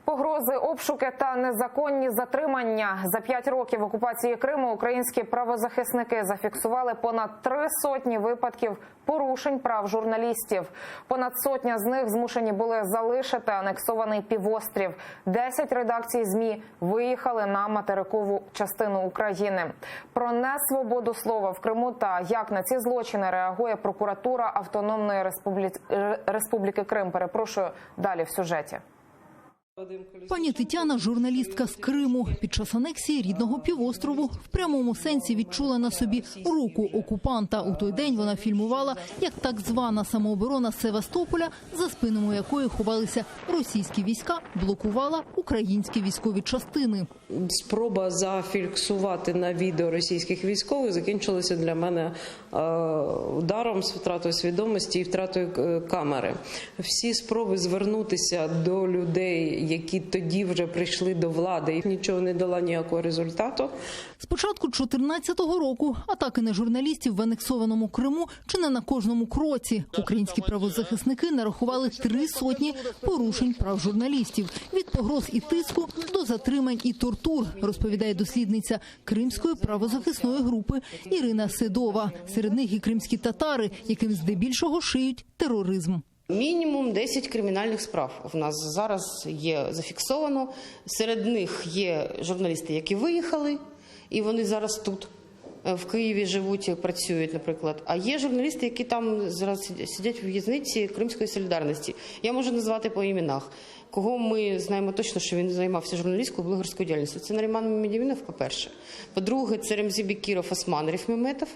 Погрози, обшуки та незаконні затримання. За 5 років окупації Криму українські правозахисники зафіксували понад 300 випадків порушень прав журналістів. Понад сотня з них змушені були залишити анексований півострів. 10 редакцій ЗМІ виїхали на материкову частину України. Про несвободу слова в Криму та як на ці злочини реагує прокуратура Автономної Республіки Крим. Перепрошую, далі в сюжеті. Пані Тетяна – журналістка з Криму. Під час анексії рідного півострову в прямому сенсі відчула на собі руку окупанта. У той день вона фільмувала, як так звана самооборона Севастополя, за спинами якої ховалися російські війська, блокувала українські військові частини. Спроба зафіксувати на відео російських військових закінчилася для мене ударом з втратою свідомості і втратою камери. Всі спроби звернутися до людей, які тоді вже прийшли до влади, і нічого не дала ніякого результату. З початку 2014 року атаки на журналістів в анексованому Криму чи не на кожному кроці. Українські правозахисники нарахували 300 порушень прав журналістів. Від погроз і тиску до затримань і тортур, розповідає дослідниця Кримської правозахисної групи Ірина Седова. Серед них і кримські татари, яким здебільшого шиють тероризм. Мінімум 10 кримінальних справ у нас зараз є зафіксовано. Серед них є журналісти, які виїхали, і вони зараз тут, в Києві живуть, працюють, наприклад. А є журналісти, які там зараз сидять в в'язниці Кримської солідарності. Я можу назвати по іменах. Кого ми знаємо точно, що він займався журналістською блогерською діяльністю. Це Наріман Медівінов, по-перше. По-друге, це Ремзі Бекіров, Осман Рифмеметов.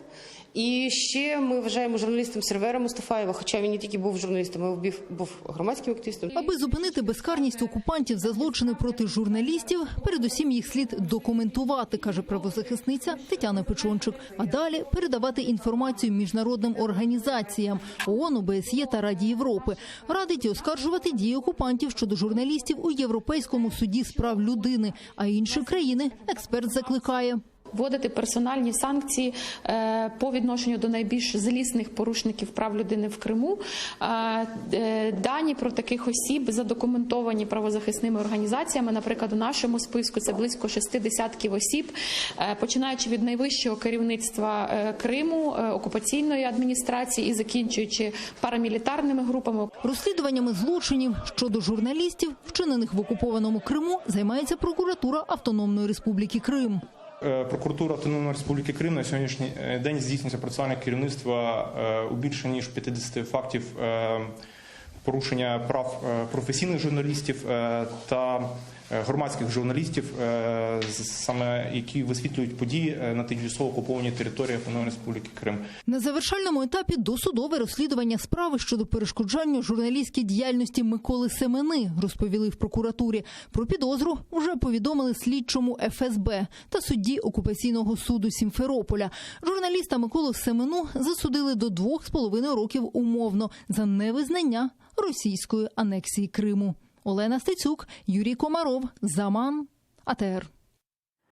І ще ми вважаємо журналістом Сервера Мустафаєва, хоча він не тільки був журналістом, а був громадським активістом. Аби зупинити безкарність окупантів за злочини проти журналістів, передусім їх слід документувати, каже правозахисниця Тетяна Печончик, а далі передавати інформацію міжнародним організаціям ООН, ОБСЄ та Раді Європи. Радить і оскаржувати дії окупантів щодо журналістів у Європейському суді з прав людини, а інші країни експерт закликає вводити персональні санкції по відношенню до найбільш злісних порушників прав людини в Криму. Дані про таких осіб задокументовані правозахисними організаціями. Наприклад, у нашому списку це близько 60 осіб, починаючи від найвищого керівництва Криму, окупаційної адміністрації і закінчуючи парамілітарними групами. Розслідуваннями злочинів щодо журналістів, вчинених в окупованому Криму, займається прокуратура Автономної Республіки Крим. Прокуратура Автономної Республіки Крим на сьогоднішній день здійснюється процесуальне керівництво у більше ніж 50 фактів порушення прав професійних журналістів та громадських журналістів, саме які висвітлюють події на тимчасово окупованій території Автономної Республіки Крим. На завершальному етапі досудове розслідування справи щодо перешкоджання журналістській діяльності Миколи Семени, розповіли в прокуратурі. Про підозру вже повідомили слідчому ФСБ та судді окупаційного суду Сімферополя. Журналіста Миколу Семену засудили до 2,5 років умовно за невизнання російської анексії Криму. Олена Стецюк, Юрій Комаров, Заман, АТР.